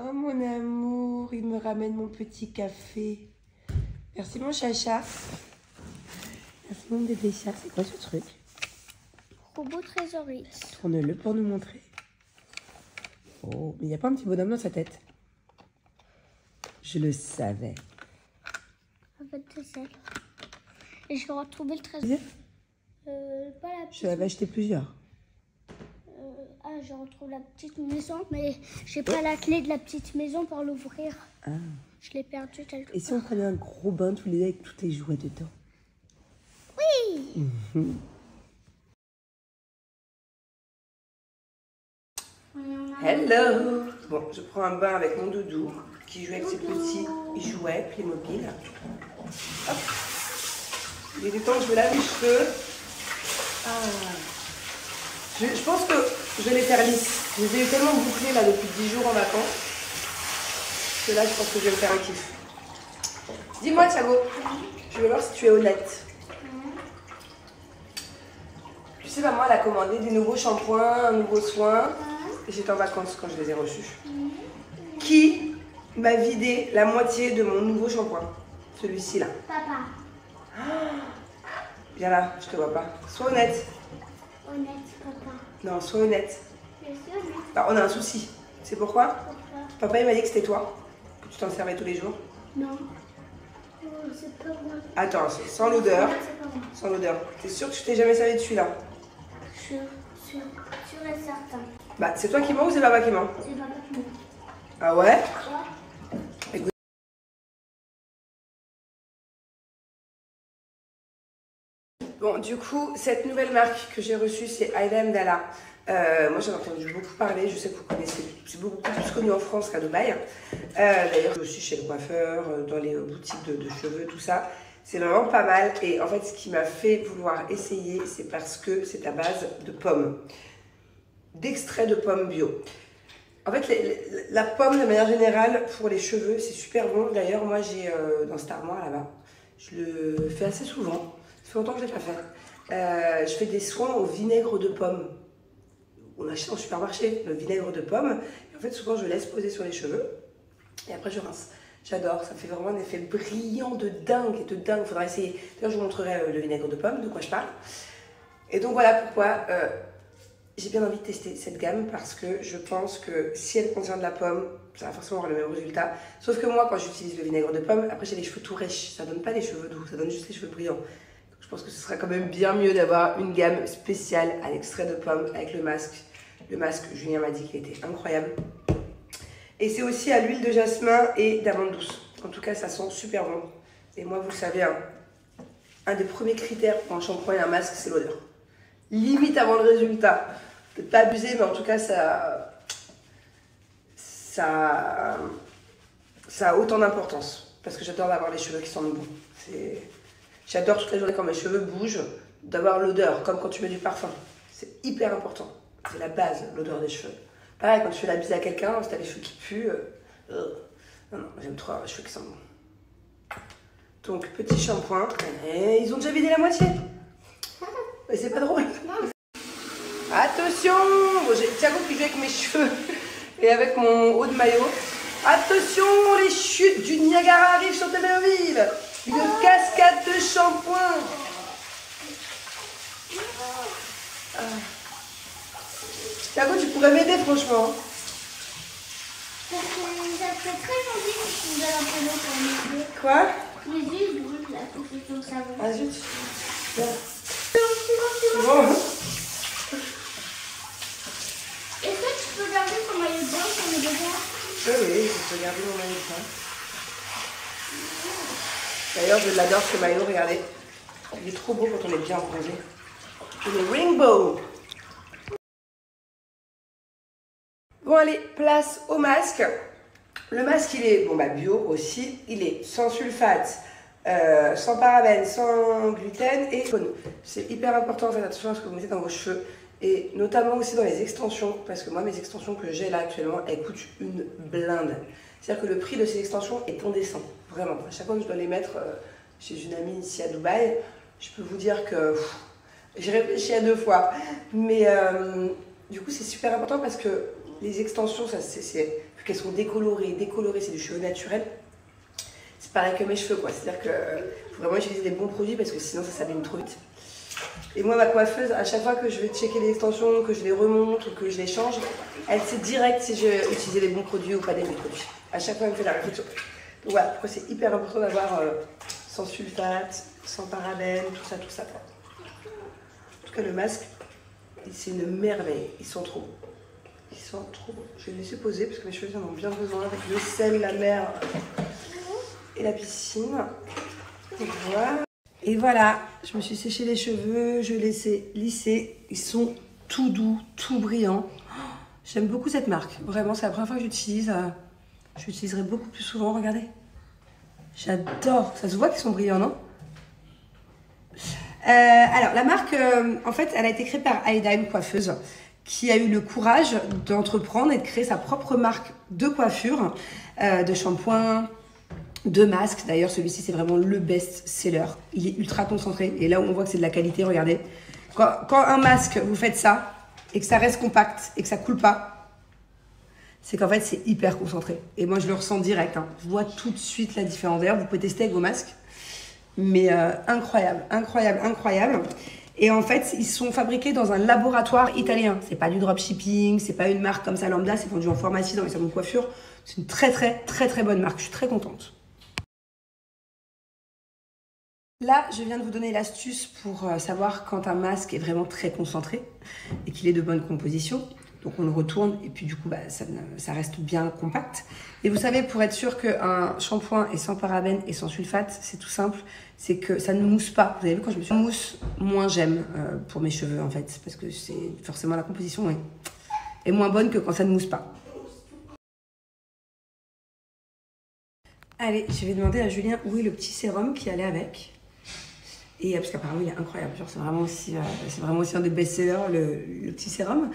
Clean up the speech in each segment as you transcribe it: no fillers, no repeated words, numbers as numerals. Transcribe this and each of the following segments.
Oh mon amour, il me ramène mon petit café. Merci mon chacha. Merci mon bébé chat. C'est quoi ce truc? Robot trésorerie. Tourne-le pour nous montrer. Oh, mais il n'y a pas un petit bonhomme dans sa tête? Je le savais. En fait, c'est ça. Et je vais retrouver le trésor. Pas la petite. Je l'avais acheté plusieurs. Je retrouve la petite maison, mais j'ai pas la clé de la petite maison pour l'ouvrir. Ah. Je l'ai perdue quelque part. Et si on prenait un gros bain tous les deux avec tous tes jouets dedans? Oui. Hello. Bon, je prends un bain avec mon doudou qui joue avec ses petits jouets Playmobil. Hop. Il est temps que je me lave les cheveux. Ah. Je pense que je vais les faire lisses. Je les ai eu tellement bouclés là depuis 10 jours en vacances que là je pense que je vais me faire un kiff. Dis-moi Thiago, je vais voir si tu es honnête. Tu sais, maman elle a commandé des nouveaux shampoings, un nouveau soin. Et j'étais en vacances quand je les ai reçus. Qui m'a vidé la moitié de mon nouveau shampoing? Celui-ci là. Papa. Viens là, je te vois pas. Sois honnête. Honnête, papa. Non, sois honnête. Je suis honnête. Bah, on a un souci. C'est pourquoi? Pourquoi? Papa il m'a dit que c'était toi. Que tu t'en servais tous les jours. Non. Oh, c'est pas moi. Attends, sans l'odeur. C'est pas moi. Sans l'odeur. T'es sûr que tu t'es jamais servi de celui-là? Sûr et certain. Bah, c'est toi qui mens ou c'est papa qui ment? C'est papa qui ment. Ah ouais? Quoi? Écoute. Bon, du coup, cette nouvelle marque que j'ai reçue, c'est Ayla Mdala. Moi, j'en ai entendu beaucoup parler. Je sais que vous connaissez. C'est beaucoup plus connu en France qu'à Dubaï. D'ailleurs, je suis chez le coiffeur, dans les boutiques de cheveux, tout ça. C'est vraiment pas mal. Et en fait, ce qui m'a fait vouloir essayer, c'est parce que c'est à base de pommes. D'extrait de pommes bio. En fait, la pomme, de manière générale, pour les cheveux, c'est super bon. D'ailleurs, moi, j'ai dans cette armoire là-bas, je le fais assez souvent. Ça fait longtemps que je ne l'ai pas fait. Je fais des soins au vinaigre de pomme. On achète au supermarché le vinaigre de pomme. Et en fait, souvent, je laisse poser sur les cheveux. Et après, je rince. J'adore. Ça fait vraiment un effet brillant de dingue. Il faudra essayer. D'ailleurs, je vous montrerai le vinaigre de pomme, de quoi je parle. Et donc, voilà pourquoi j'ai bien envie de tester cette gamme. Parce que je pense que si elle contient de la pomme, ça va forcément avoir le même résultat. Sauf que moi, quand j'utilise le vinaigre de pomme, après, j'ai les cheveux tout rêches. Ça donne pas les cheveux doux. Ça donne juste les cheveux brillants. Je pense que ce serait quand même bien mieux d'avoir une gamme spéciale à l'extrait de pomme avec le masque. Le masque, Julien m'a dit qu'il était incroyable. Et c'est aussi à l'huile de jasmin et d'amande douce. En tout cas, ça sent super bon. Et moi, vous le savez, hein, un des premiers critères pour un shampoing et un masque, c'est l'odeur. Limite avant le résultat. Peut-être pas abuser, mais en tout cas, ça a autant d'importance. Parce que j'adore avoir les cheveux qui sentent bon. J'adore toute la journée quand mes cheveux bougent, d'avoir l'odeur, comme quand tu mets du parfum. C'est hyper important. C'est la base, l'odeur des cheveux. Pareil, quand tu fais la bise à quelqu'un, si t'as les cheveux qui puent, non, j'aime trop avoir les cheveux qui sentent bon. Donc, petit shampoing. Et ils ont déjà vidé la moitié. Mais c'est pas drôle. Attention! Bon, j'ai Thiago qui joue avec mes cheveux et avec mon haut de maillot. Attention, les chutes du Niagara arrivent sur Téléville. Une cascade de shampoing. Thiago, tu pourrais m'aider franchement. Parce que ça fait très gentil que tu me donnes un peu d'eau pour mes yeux. Quoi? Mes yeux ils brûlent là, pour que je savon. Ah zut. Bien. C'est Bon. Est-ce que tu peux garder ton maillot de bain sur le dégâts? Oui, je peux garder mon maillot de bain. D'ailleurs, je l'adore ce maillot, regardez. Il est trop beau quand on est bien bronzé. Le rainbow. Bon, allez, place au masque. Le masque, il est bio aussi. Il est sans sulfate, sans parabènes, sans gluten et jaune. C'est hyper important, en fait, attention à ce que vous mettez dans vos cheveux. Et notamment aussi dans les extensions. Parce que moi, mes extensions que j'ai là actuellement, elles coûtent une blinde. C'est-à-dire que le prix de ces extensions est indécent. Vraiment. À chaque fois que je dois les mettre chez une amie ici à Dubaï, je peux vous dire que j'ai réfléchi à 2 fois. Mais du coup, c'est super important parce que les extensions, ça c'est vu qu'elles sont décolorées, c'est du cheveu naturel. C'est pareil que mes cheveux, quoi. C'est-à-dire que faut vraiment utiliser des bons produits parce que sinon ça s'abîme trop vite. Et moi, ma coiffeuse, à chaque fois que je vais checker les extensions, que je les remonte ou que je les change, elle sait direct si j'ai utilisé les bons produits ou pas les bons produits. À chaque fois, elle me fait la réflexion. Donc voilà, pourquoi c'est hyper important d'avoir sans sulfate, sans parabènes, tout ça, tout ça. En tout cas, le masque, c'est une merveille. Ils sont trop beaux. Ils sont trop beaux. Je vais les laisser poser parce que mes cheveux en ont bien besoin avec le sel, la mer et la piscine. Voilà. Et voilà, je me suis séché les cheveux, je les ai lissés. Ils sont tout doux, tout brillants. J'aime beaucoup cette marque. Vraiment, c'est la première fois que j'utilise. Je l'utiliserai beaucoup plus souvent, regardez. J'adore. Ça se voit qu'ils sont brillants, non? Alors, la marque, en fait, elle a été créée par Aïda, une coiffeuse, qui a eu le courage d'entreprendre et de créer sa propre marque de coiffure, de shampoing, de masques. D'ailleurs, celui-ci, c'est vraiment le best-seller. Il est ultra concentré. Et là où on voit que c'est de la qualité, regardez. Quand un masque, vous faites ça, et que ça reste compact, et que ça coule pas, c'est qu'en fait, c'est hyper concentré. Et moi, je le ressens direct. Hein. Je vois tout de suite la différence. D'ailleurs, vous pouvez tester avec vos masques. Mais incroyable, incroyable, incroyable. Et en fait, ils sont fabriqués dans un laboratoire italien. C'est pas du dropshipping, c'est pas une marque comme ça lambda, c'est vendu en pharmacie, dans les salons de coiffure. C'est une très, très, très, très bonne marque. Je suis très contente. Là, je viens de vous donner l'astuce pour savoir quand un masque est vraiment très concentré et qu'il est de bonne composition. Donc on le retourne et puis du coup ça reste bien compact. Et vous savez, pour être sûr qu'un shampoing est sans parabènes et sans sulfate, c'est tout simple, c'est que ça ne mousse pas. Vous avez vu, quand je me suis mousse, moins j'aime pour mes cheveux en fait, parce que c'est forcément la composition est moins bonne que quand ça ne mousse pas. Allez, je vais demander à Julien où est le petit sérum qui allait avec. Et parce qu'apparemment il est incroyable, c'est vraiment aussi un des best-sellers, le petit sérum.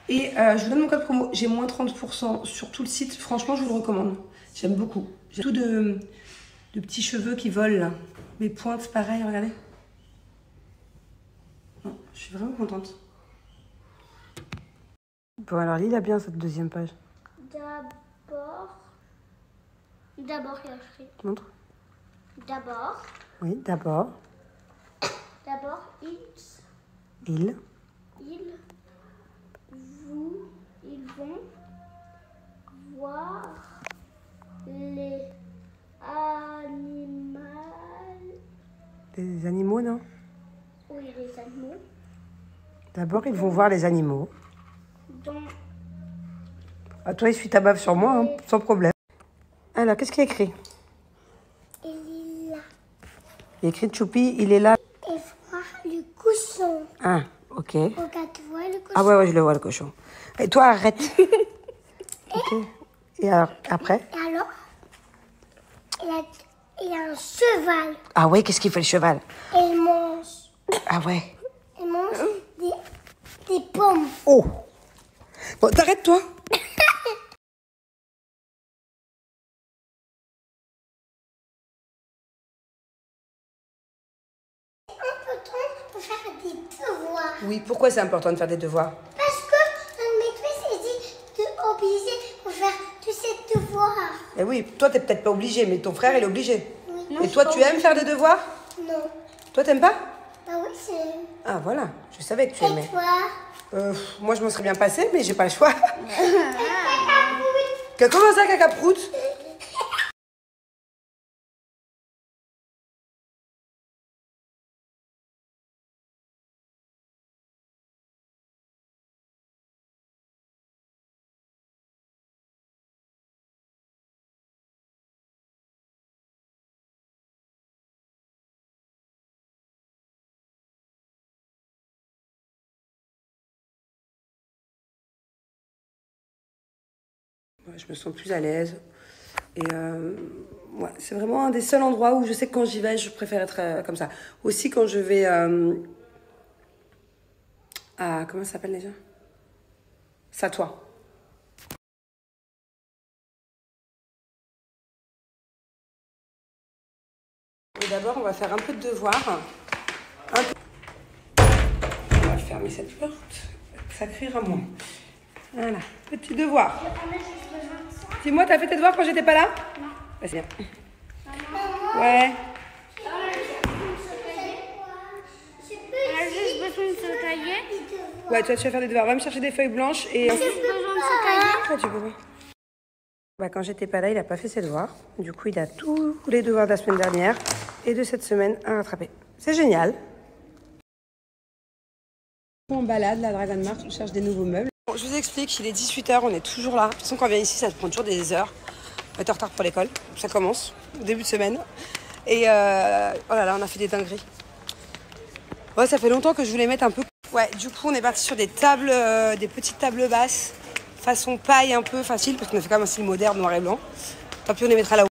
Et je vous donne mon code promo, j'ai moins 30% sur tout le site. Franchement, je vous le recommande. J'aime beaucoup. J'ai tout de petits cheveux qui volent là. Mes pointes, pareil, regardez. Non, je suis vraiment contente. Bon, alors lis-la bien cette deuxième page. D'abord, il y a écrit. Montre. D'abord. Oui, d'abord. D'abord, ils vont voir les animaux. Les animaux, non? Oui, les animaux. D'abord, ils vont voir les animaux. Dans... Ah, toi, essuie ta bave sur moi, hein, sans problème. Alors, qu'est-ce qu'il y a écrit? Il est là. Il y a écrit Choupi, il est là. Et voir le cochon. Ah, ok. Regarde, tu vois le cochon? Ah ouais, je le vois, le cochon. Et toi, arrête. Ok. Et alors, après? Et alors, il a un cheval. Ah ouais, qu'est-ce qu'il fait le cheval? Et il mange. Ah ouais. Il mange des pommes. Oh. Bon, t'arrêtes, toi. Pour faire des devoirs. Oui, pourquoi c'est important de faire des devoirs? Parce que notre maîtresse a dit de obligé pour faire tous ces devoirs. Eh oui, toi, t'es peut-être pas obligé, mais ton frère, il est obligé. Oui. Et toi, tu aimes faire des devoirs? Non. Toi, t'aimes pas? Ah oui, c'est... Ah, voilà. Je savais que tu aimais. Et toi? Moi, je m'en serais bien passée, mais j'ai pas le choix. Comment ça, cacaproute? Je me sens plus à l'aise. Et ouais, c'est vraiment un des seuls endroits où je sais que quand j'y vais, je préfère être comme ça. Aussi quand je vais à... Comment ça s'appelle déjà? Satois. Et d'abord, on va faire un peu de devoir. On va fermer cette porte. Ça criera moins. Voilà, petit devoir. Dis-moi, t'as fait tes devoirs quand j'étais pas là? Non. Bah, c'est bien. Ouais. On a juste besoin de se tailler. Ouais, toi, tu vas faire des devoirs. Va me chercher des feuilles blanches et... On a juste besoin de se tailler. Ah, tu peux pas. Bah, quand j'étais pas là, il a pas fait ses devoirs. Du coup, il a tous les devoirs de la semaine dernière et de cette semaine à rattraper. C'est génial. On balade, la Dragon Mart, on cherche des nouveaux meubles. Bon, je vous explique, il est 18h, on est toujours là. De toute façon, quand on vient ici, ça prend toujours des heures. On est en retard pour l'école. Ça commence, au début de semaine. Et oh là là, on a fait des dingueries. Ouais, ça fait longtemps que je voulais mettre un peu... Ouais, du coup, on est parti sur des tables, des petites tables basses, façon paille un peu facile, parce qu'on a fait quand même un style moderne, noir et blanc. Tant pis, on les mettra là-haut.